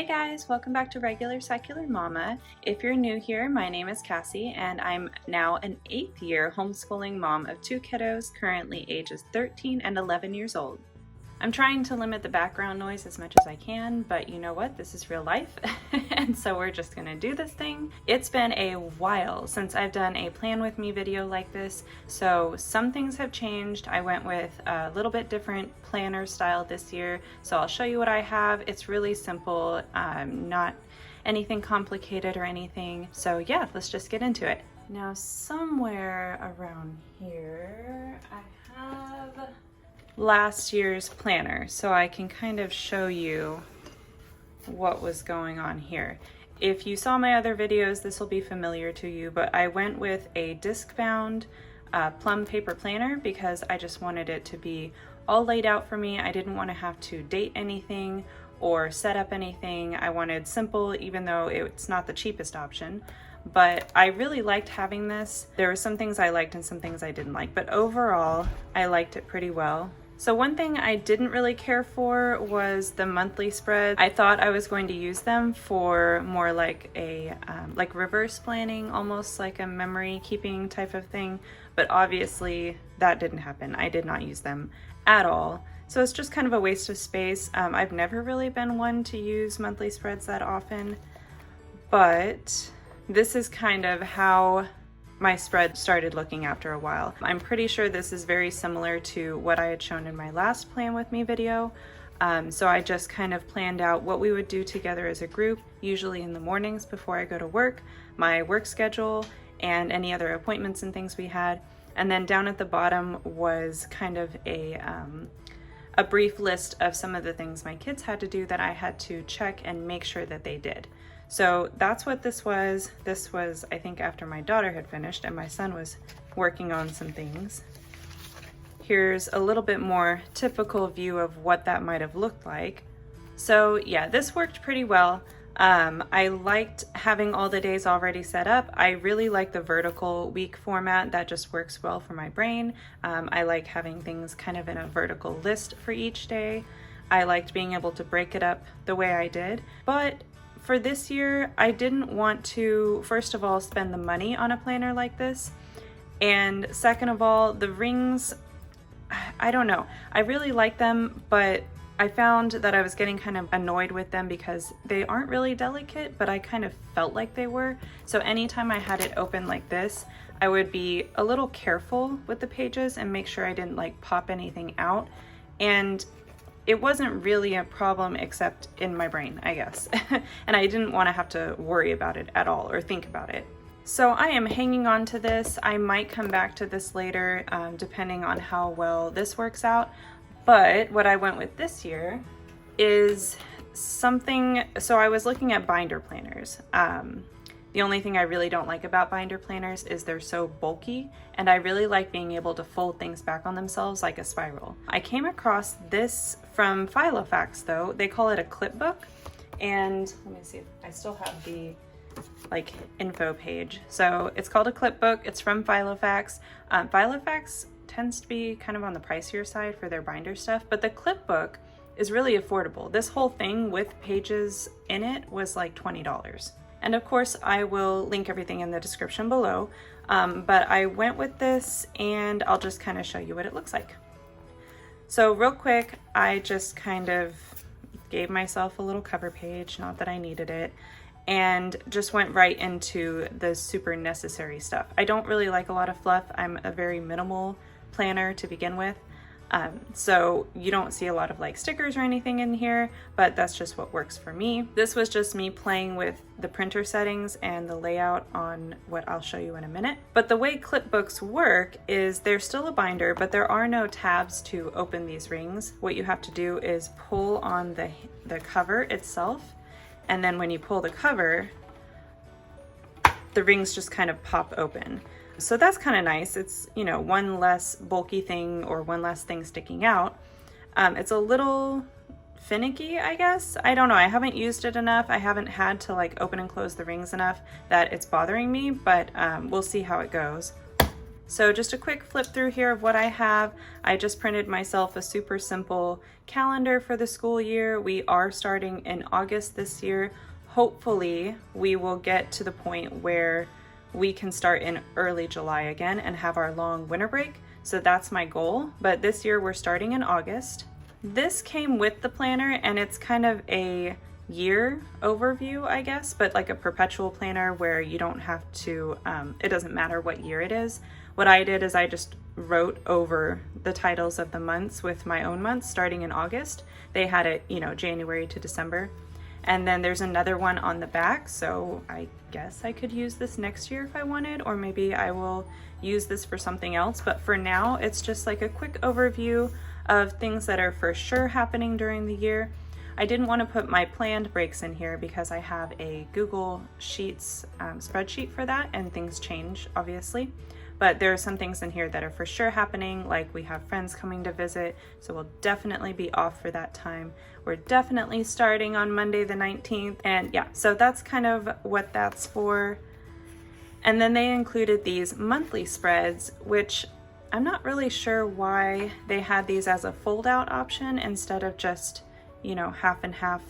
Hey guys, welcome back to Regular Secular Mama. If you're new here, my name is Cassie and I'm now an 8th year homeschooling mom of 2 kiddos, currently ages 13 and 11 years old. I'm trying to limit the background noise as much as I can, but you know what? This is real life, and so we're just gonna do this thing. It's been a while since I've done a plan with me video like this, so some things have changed. I went with a little bit different planner style this year, so I'll show you what I have. It's really simple, not anything complicated or anything. So yeah, let's just get into it. Now somewhere around here, I have last year's planner, so I can kind of show you what was going on here. If you saw my other videos, this will be familiar to you, but I went with a disc-bound Plum paper planner because I just wanted it to be all laid out for me. I didn't want to have to date anything or set up anything. I wanted simple, even though it's not the cheapest option. But I really liked having this. There were some things I liked and some things I didn't like, but overall I liked it pretty well. So one thing I didn't really care for was the monthly spread. I thought I was going to use them for more like a like reverse planning, almost like a memory keeping type of thing, but obviously that didn't happen. I did not use them at all. So it's just kind of a waste of space. I've never really been one to use monthly spreads that often, but this is kind of how my spread started looking after a while. I'm pretty sure this is very similar to what I had shown in my last plan with me video. So I just kind of planned out what we would do together as a group, usually in the mornings before I go to work, my work schedule, and any other appointments and things we had. And then down at the bottom was kind of a brief list of some of the things my kids had to do that I had to check and make sure that they did. So that's what this was. This was, I think, after my daughter had finished and my son was working on some things. Here's a little bit more typical view of what that might have looked like. So yeah, this worked pretty well. I liked having all the days already set up. I really like the vertical week format. That just works well for my brain. I like having things kind of in a vertical list for each day. I liked being able to break it up the way I did, but for this year, I didn't want to, first of all, spend the money on a planner like this. And second of all, the rings, I don't know. I really like them, but I found that I was getting kind of annoyed with them because they aren't really delicate, but I kind of felt like they were. So anytime I had it open like this, I would be a little careful with the pages and make sure I didn't like pop anything out. And it wasn't really a problem except in my brain, I guess. And I didn't want to have to worry about it at all or think about it. So I am hanging on to this. I might come back to this later, depending on how well this works out. But what I went with this year is something, so I was looking at binder planners. The only thing I really don't like about binder planners is they're so bulky, and I really like being able to fold things back on themselves like a spiral. I came across this from Filofax though. They call it a clipbook, and let me see if I still have the like info page. So it's called a clipbook. It's from Filofax. Filofax tends to be kind of on the pricier side for their binder stuff, but the clipbook is really affordable. This whole thing with pages in it was like $20. And of course, I will link everything in the description below, but I went with this and I'll just kind of show you what it looks like. So real quick, I just kind of gave myself a little cover page, not that I needed it, and just went right into the super necessary stuff. I don't really like a lot of fluff. I'm a very minimal planner to begin with. So you don't see a lot of like stickers or anything in here, but that's just what works for me. This was just me playing with the printer settings and the layout on what I'll show you in a minute. But the way clipbooks work is they're still a binder, but there are no tabs to open these rings. What you have to do is pull on the cover itself, and then when you pull the cover, the rings just kind of pop open. So that's kind of nice. It's, you know, one less bulky thing or one less thing sticking out. It's a little finicky, I guess. I don't know. I haven't used it enough. I haven't had to like open and close the rings enough that it's bothering me, but we'll see how it goes. So just a quick flip through here of what I have. I just printed myself a super simple calendar for the school year. We are starting in August this year. Hopefully we will get to the point where we can start in early July again and have our long winter break. So that's my goal. But this year we're starting in August. This came with the planner, and it's kind of a year overview, I guess, but like a perpetual planner where you don't have to, it doesn't matter what year it is. What I did is I just wrote over the titles of the months with my own months starting in August. They had it, January to December. And then there's another one on the back, so I guess I could use this next year if I wanted, or maybe I will use this for something else. But for now, it's just like a quick overview of things that are for sure happening during the year. I didn't want to put my planned breaks in here because I have a Google Sheets spreadsheet for that, and things change, obviously. But there are some things in here that are for sure happening, like we have friends coming to visit, so we'll definitely be off for that time. We're definitely starting on Monday the 19th, and yeah, so that's kind of what that's for. And then they included these monthly spreads, which I'm not really sure why they had these as a fold-out option instead of just, half and half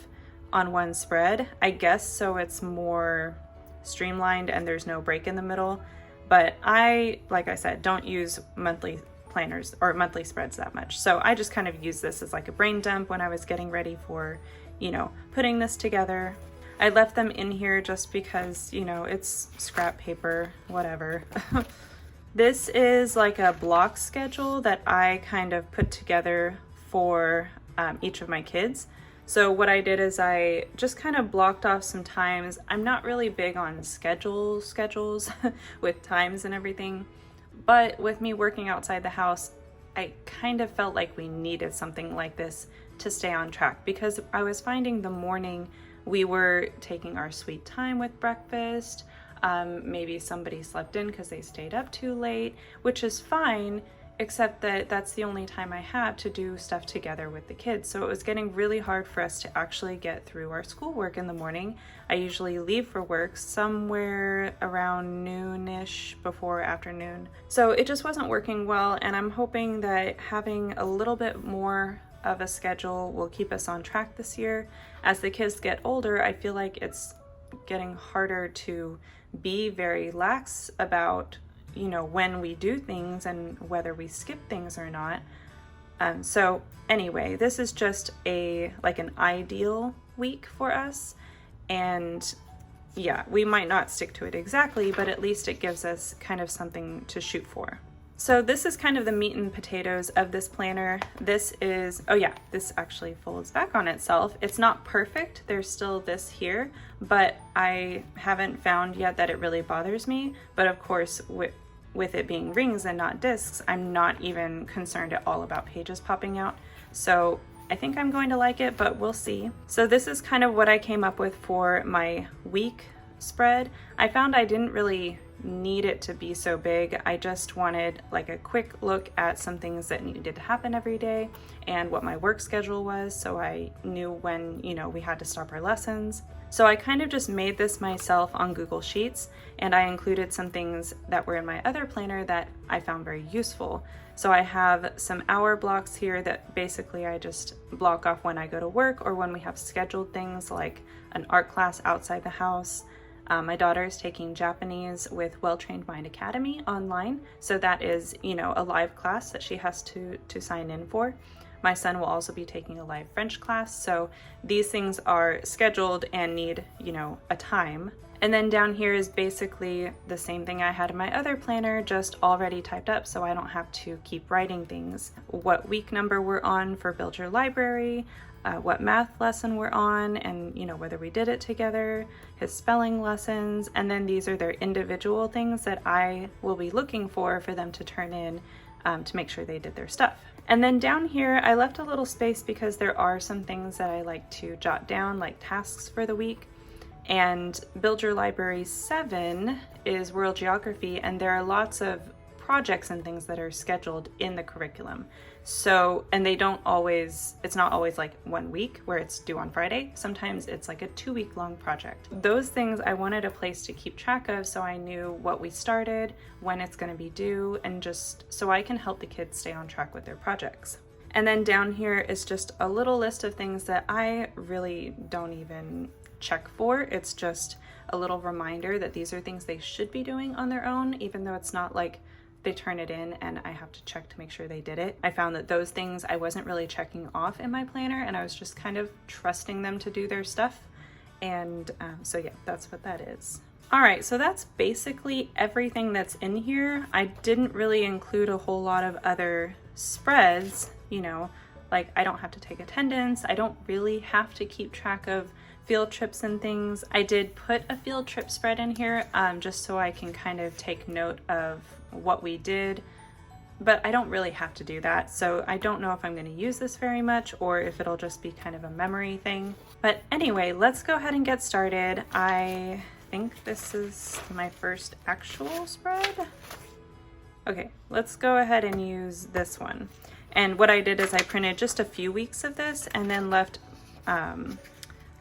on one spread. I guess so it's more streamlined and there's no break in the middle. But I, like I said, don't use monthly planners or monthly spreads that much. So I just kind of use this as like a brain dump when I was getting ready for, putting this together. I left them in here just because, it's scrap paper, whatever. This is like a block schedule that I kind of put together for each of my kids. So what I did is I just kind of blocked off some times. I'm not really big on schedules with times and everything, but with me working outside the house, I kind of felt like we needed something like this to stay on track, because I was finding the morning we were taking our sweet time with breakfast. Maybe somebody slept in because they stayed up too late, which is fine, except that that's the only time I have to do stuff together with the kids. So it was getting really hard for us to actually get through our schoolwork in the morning. I usually leave for work somewhere around noonish, before afternoon. So it just wasn't working well, and I'm hoping that having a little bit more of a schedule will keep us on track this year. As the kids get older, I feel like it's getting harder to be very lax about when we do things and whether we skip things or not. So anyway, this is just an ideal week for us, and yeah, we might not stick to it exactly, but at least it gives us kind of something to shoot for. So this is kind of the meat and potatoes of this planner. This is, this actually folds back on itself. It's not perfect, there's still this here, but I haven't found yet that it really bothers me. But of course, with it being rings and not discs, I'm not even concerned at all about pages popping out. So I think I'm going to like it, but we'll see. So this is kind of what I came up with for my week spread. I found I didn't really need it to be so big. I just wanted like a quick look at some things that needed to happen every day and what my work schedule was, so I knew when we had to stop our lessons. So I kind of just made this myself on Google Sheets, and I included some things that were in my other planner that I found very useful. So I have some hour blocks here that basically I just block off when I go to work or when we have scheduled things like an art class outside the house. My daughter is taking Japanese with Well Trained Mind Academy online, so that is, a live class that she has to sign in for. My son will also be taking a live French class, so these things are scheduled and need, a time. And then down here is basically the same thing I had in my other planner, just already typed up so I don't have to keep writing things. What week number we're on for Build Your Library, what math lesson we're on, and whether we did it together, his spelling lessons, and then these are their individual things that I will be looking for them to turn in to make sure they did their stuff. And then down here I left a little space because there are some things that I like to jot down, like tasks for the week. And Build Your Library 7 is World Geography, and there are lots of projects and things that are scheduled in the curriculum. So, and they don't always, it's not always like 1 week where it's due on Friday. Sometimes it's like a 2-week long project. Those things I wanted a place to keep track of so I knew what we started, when it's going to be due, and just so I can help the kids stay on track with their projects. And then down here is just a little list of things that I really don't even check for. It's just a little reminder that these are things they should be doing on their own, even though it's not like they turn it in and I have to check to make sure they did it. I found that those things I wasn't really checking off in my planner, and I was just kind of trusting them to do their stuff. And so yeah, that's what that is. All right, so that's basically everything that's in here. I didn't really include a whole lot of other spreads, you know, like I don't have to take attendance. I don't really have to keep track of field trips and things. I did put a field trip spread in here just so I can kind of take note of what we did, but I don't really have to do that. So I don't know if I'm going to use this very much or if it'll just be kind of a memory thing. But anyway, let's go ahead and get started. I think this is my first actual spread. Okay, let's go ahead and use this one. And what I did is I printed just a few weeks of this and then left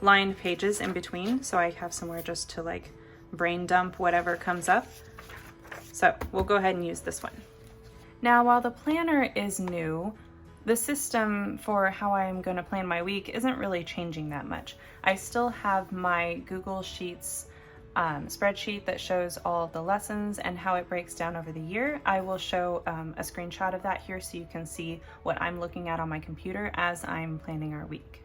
lined pages in between, so I have somewhere just to like brain dump whatever comes up. So we'll go ahead and use this one. Now, while the planner is new, the system for how I'm going to plan my week isn't really changing that much. I still have my Google Sheets spreadsheet that shows all of the lessons and how it breaks down over the year. I will show a screenshot of that here so you can see what I'm looking at on my computer as I'm planning our week.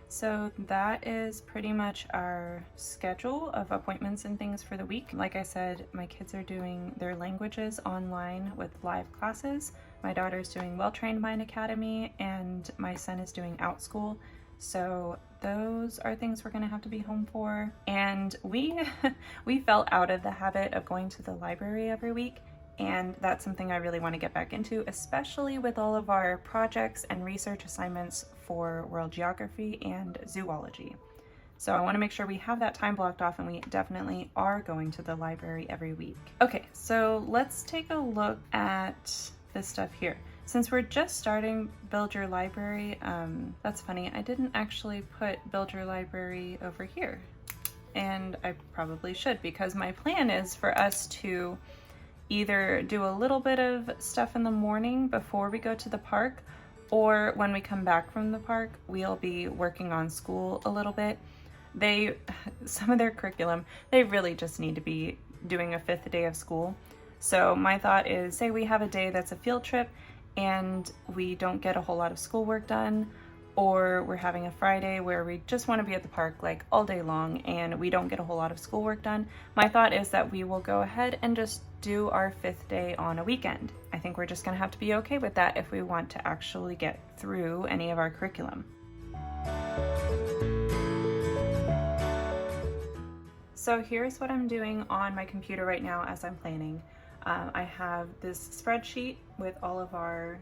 So that is pretty much our schedule of appointments and things for the week. Like I said, my kids are doing their languages online with live classes. My daughter's doing Well Trained Mind Academy, and my son is doing OutSchool. So those are things we're gonna have to be home for. And we fell out of the habit of going to the library every week. And that's something I really want to get back into, especially with all of our projects and research assignments for world geography and zoology. So I want to make sure we have that time blocked off, and we definitely are going to the library every week. Okay, so let's take a look at this stuff here. Since we're just starting Build Your Library, that's funny, I didn't actually put Build Your Library over here. And I probably should, because my plan is for us to either do a little bit of stuff in the morning before we go to the park, or when we come back from the park, we'll be working on school a little bit. Some of their curriculum, they really just need to be doing a 5th day of school. So my thought is, say we have a day that's a field trip and we don't get a whole lot of schoolwork done, or we're having a Friday where we just want to be at the park like all day long and we don't get a whole lot of schoolwork done. My thought is that we will go ahead and just do our 5th day on a weekend. I think we're just going to have to be okay with that if we want to actually get through any of our curriculum. So here's what I'm doing on my computer right now as I'm planning. I have this spreadsheet with all of our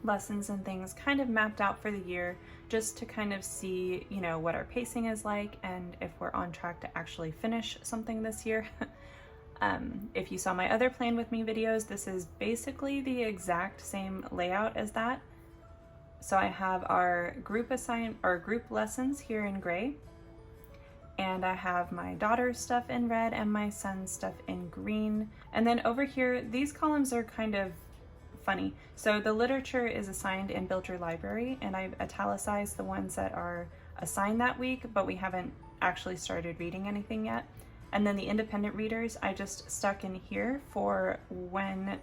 lessons and things kind of mapped out for the year, just to kind of see, you know, what our pacing is like and if we're on track to actually finish something this year. If you saw my other Plan With Me videos, this is basically the exact same layout as that. So I have our group lessons here in gray, and I have my daughter's stuff in red and my son's stuff in green. And then over here, these columns are kind of funny. So the literature is assigned in Build Your Library, and I've italicized the ones that are assigned that week, but we haven't actually started reading anything yet. And then the independent readers, I just stuck in here for when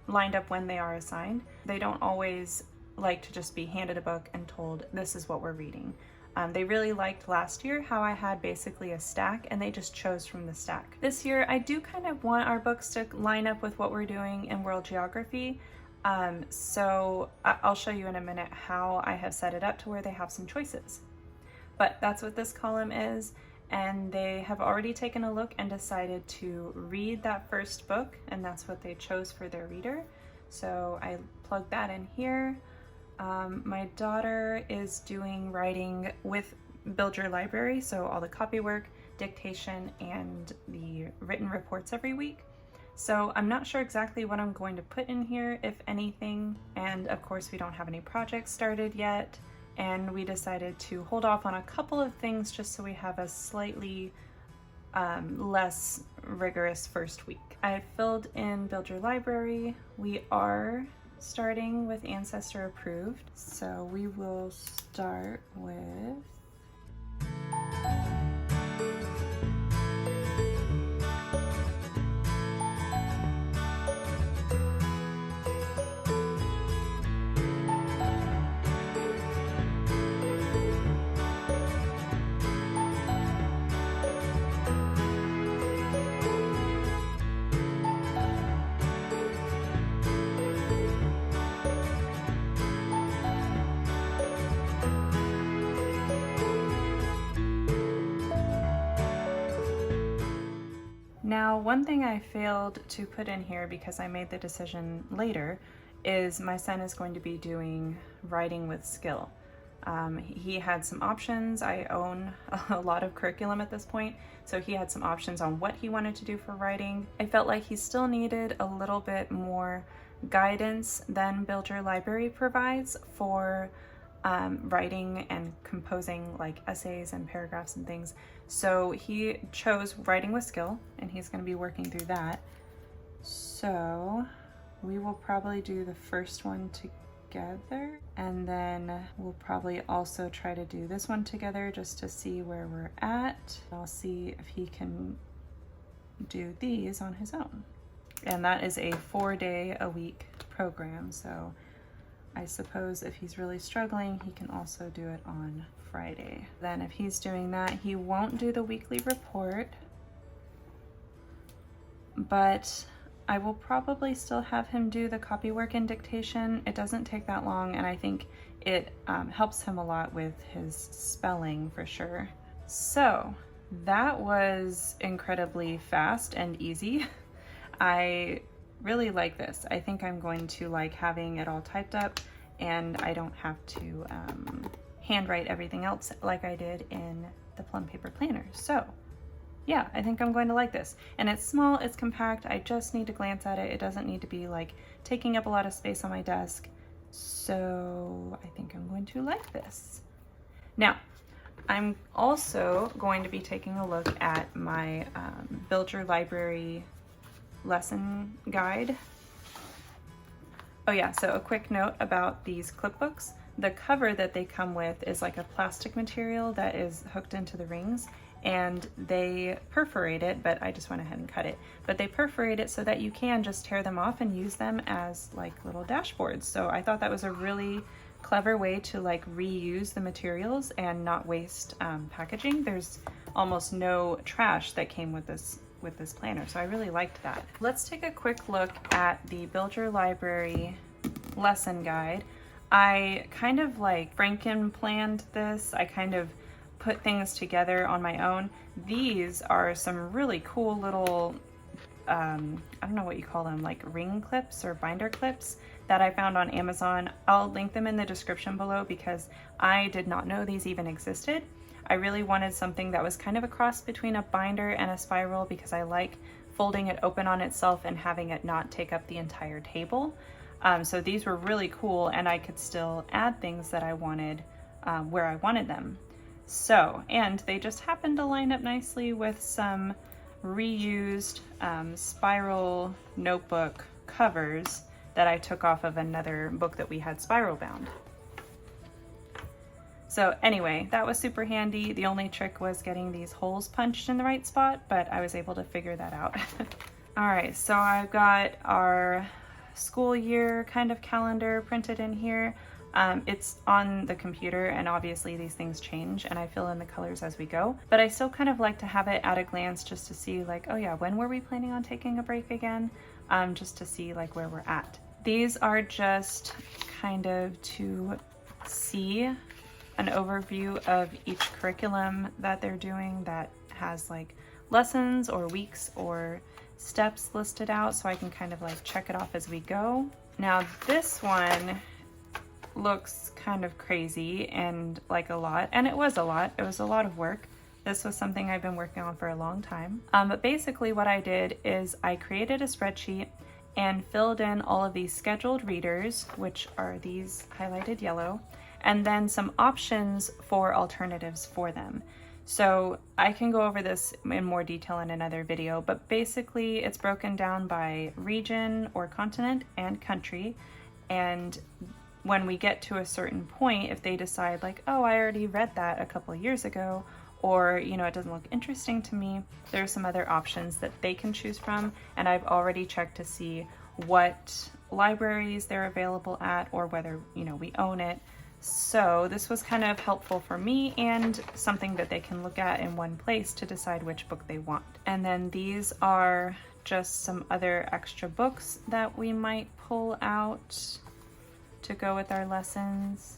lined up when they are assigned. They don't always like to just be handed a book and told this is what we're reading. They really liked last year how I had basically a stack and they just chose from the stack. This year I do kind of want our books to line up with what we're doing in world geography. So I'll show you in a minute how I have set it up to where they have some choices. But that's what this column is, and they have already taken a look and decided to read that first book, and that's what they chose for their reader. So I plug that in here. My daughter is doing writing with Build Your Library, so all the copywork, dictation, and the written reports every week. So I'm not sure exactly what I'm going to put in here, if anything, and of course we don't have any projects started yet, and we decided to hold off on a couple of things just so we have a slightly less rigorous first week. I filled in Build Your Library. We are starting with Ancestor Approved, so we will start with Now, one thing I failed to put in here because I made the decision later is my son is going to be doing writing with skill. He had some options. I own a lot of curriculum at this point, so he had some options on what he wanted to do for writing. I felt like he still needed a little bit more guidance than Build Your Library provides for writing and composing like essays and paragraphs and things. So he chose writing with skill, and he's going to be working through that. So we will probably do the first one together, and then we'll probably also try to do this one together just to see where we're at. I'll see if he can do these on his own. And that is a 4-day-a-week program, so I suppose if he's really struggling, he can also do it on Friday. Then if he's doing that, he won't do the weekly report, but I will probably still have him do the copywork and dictation. It doesn't take that long, and I think it helps him a lot with his spelling for sure. So that was incredibly fast and easy. I really like this. I think I'm going to like having it all typed up, and I don't have to handwrite everything else like I did in the Plum paper planner. So yeah, I think I'm going to like this. And it's small, it's compact, I just need to glance at it. It doesn't need to be like taking up a lot of space on my desk. So I think I'm going to like this. Now, I'm also going to be taking a look at my Build Your Library lesson guide. Oh yeah, so a quick note about these clipbooks. The cover that they come with is like a plastic material that is hooked into the rings, and they perforate it, but I just went ahead and cut it. But they perforate it so that you can just tear them off and use them as like little dashboards. So I thought that was a really clever way to like reuse the materials and not waste packaging. There's almost no trash that came with this planner, so I really liked that. Let's take a quick look at the Build Your Library lesson guide. I kind of like Franken-planned this. I kind of put things together on my own. These are some really cool little, I don't know what you call them, like ring clips or binder clips that I found on Amazon. I'll link them in the description below because I did not know these even existed. I really wanted something that was kind of a cross between a binder and a spiral because I like folding it open on itself and having it not take up the entire table. So these were really cool, and I could still add things that I wanted where I wanted them. So, and they just happened to line up nicely with some reused spiral notebook covers that I took off of another book that we had spiral bound. So anyway, that was super handy. The only trick was getting these holes punched in the right spot, but I was able to figure that out. All right, so I've got our school year kind of calendar printed in here. It's on the computer, and obviously these things change and I fill in the colors as we go, but I still kind of like to have it at a glance just to see like, oh yeah, when were we planning on taking a break again? Just to see like where we're at. These are just kind of to see an overview of each curriculum that they're doing that has like lessons or weeks or steps listed out, so I can kind of like check it off as we go. Now this one looks kind of crazy and like a lot, and it was a lot of work. This was something I've been working on for a long time. But basically what I did is I created a spreadsheet and filled in all of these scheduled readers, which are these highlighted yellow, and then some options for alternatives for them. So I can go over this in more detail in another video, but basically it's broken down by region or continent and country. And when we get to a certain point, if they decide like, oh, I already read that a couple of years ago, or, you know, it doesn't look interesting to me, there are some other options that they can choose from. And I've already checked to see what libraries they're available at, or whether, you know, we own it. So this was kind of helpful for me and something that they can look at in one place to decide which book they want. And then these are just some other extra books that we might pull out to go with our lessons.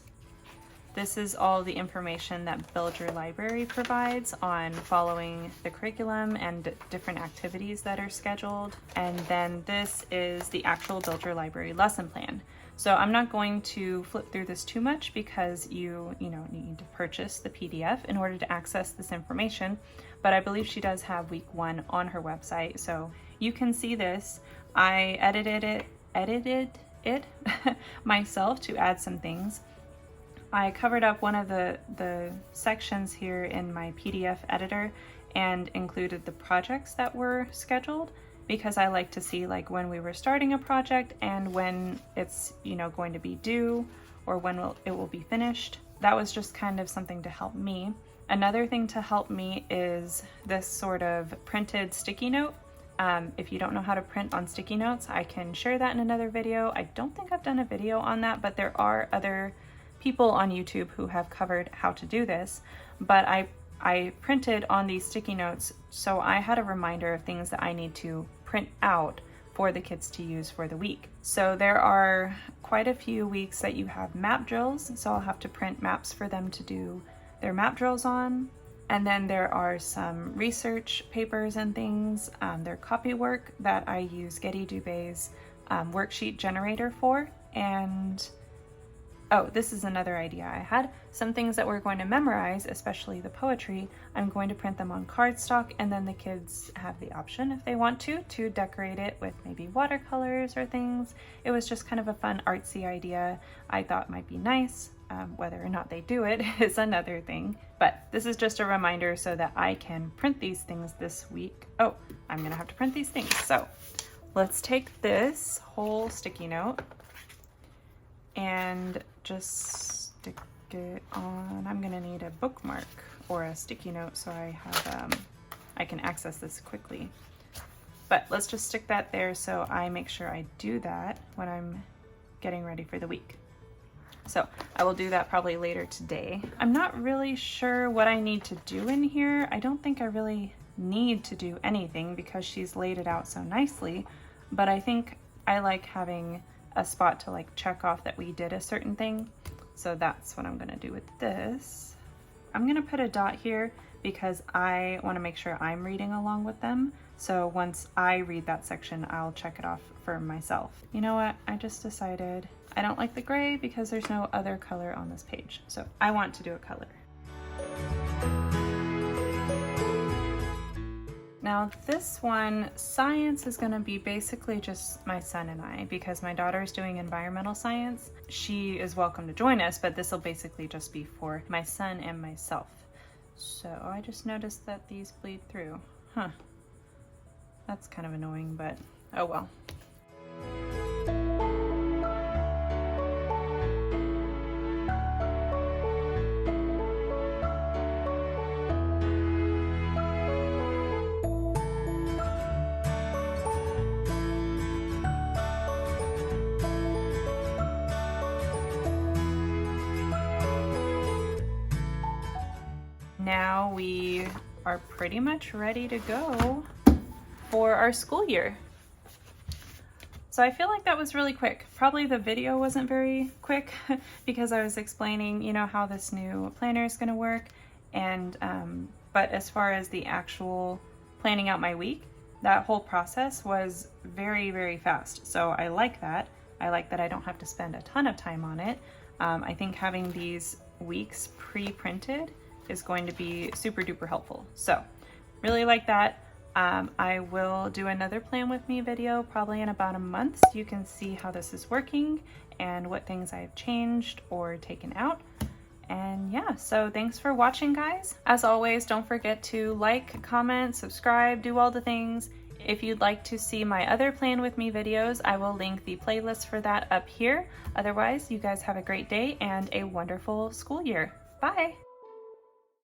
This is all the information that Build Your Library provides on following the curriculum and different activities that are scheduled. And then this is the actual Build Your Library lesson plan. So I'm not going to flip through this too much because you need to purchase the PDF in order to access this information, but I believe she does have week 1 on her website, so you can see this. I edited it myself to add some things. I covered up one of the sections here in my PDF editor and included the projects that were scheduled, because I like to see like when we were starting a project and when it's, you know, going to be due, or when it will be finished. That was just kind of something to help me. Another thing to help me is this sort of printed sticky note. If you don't know how to print on sticky notes, I can share that in another video. I don't think I've done a video on that, but there are other people on YouTube who have covered how to do this. But I printed on these sticky notes, so I had a reminder of things that I need to print out for the kids to use for the week. So there are quite a few weeks that you have map drills, so I'll have to print maps for them to do their map drills on. And then there are some research papers and things, their copy work that I use Getty Dubé's worksheet generator for. And oh, this is another idea I had. Some things that we're going to memorize, especially the poetry, I'm going to print them on cardstock, and then the kids have the option, if they want to decorate it with maybe watercolors or things. It was just kind of a fun artsy idea I thought might be nice. Whether or not they do it is another thing. But this is just a reminder so that I can print these things this week. Oh, I'm gonna have to print these things. So let's take this whole sticky note and just stick it on. I'm gonna need a bookmark or a sticky note so I can access this quickly. But let's just stick that there so I make sure I do that when I'm getting ready for the week. So I will do that probably later today. I'm not really sure what I need to do in here. I don't think I really need to do anything because she's laid it out so nicely, but I think I like having a spot to like check off that we did a certain thing. So that's what I'm gonna do with this. I'm gonna put a dot here because I wanna make sure I'm reading along with them. So once I read that section, I'll check it off for myself. You know what? I just decided I don't like the gray because there's no other color on this page. So I want to do a color. Now this one, science, is gonna be basically just my son and I, because my daughter's doing environmental science. She is welcome to join us, but this will basically just be for my son and myself. So I just noticed that these bleed through. Huh. That's kind of annoying, but oh well. we are pretty much ready to go for our school year. So I feel like that was really quick. Probably the video wasn't very quick because I was explaining, you know, how this new planner is going to work. And but as far as the actual planning out my week, that whole process was very, very fast. So I like that. I like that I don't have to spend a ton of time on it. I think having these weeks pre-printed is going to be super duper helpful. So really like that. I will do another plan with me video probably in about a month so you can see how this is working and what things I've changed or taken out. And yeah, so thanks for watching, guys. As always, don't forget to like, comment, subscribe, do all the things. If you'd like to see my other Plan With Me videos, I will link the playlist for that up here. Otherwise, you guys have a great day and a wonderful school year. Bye!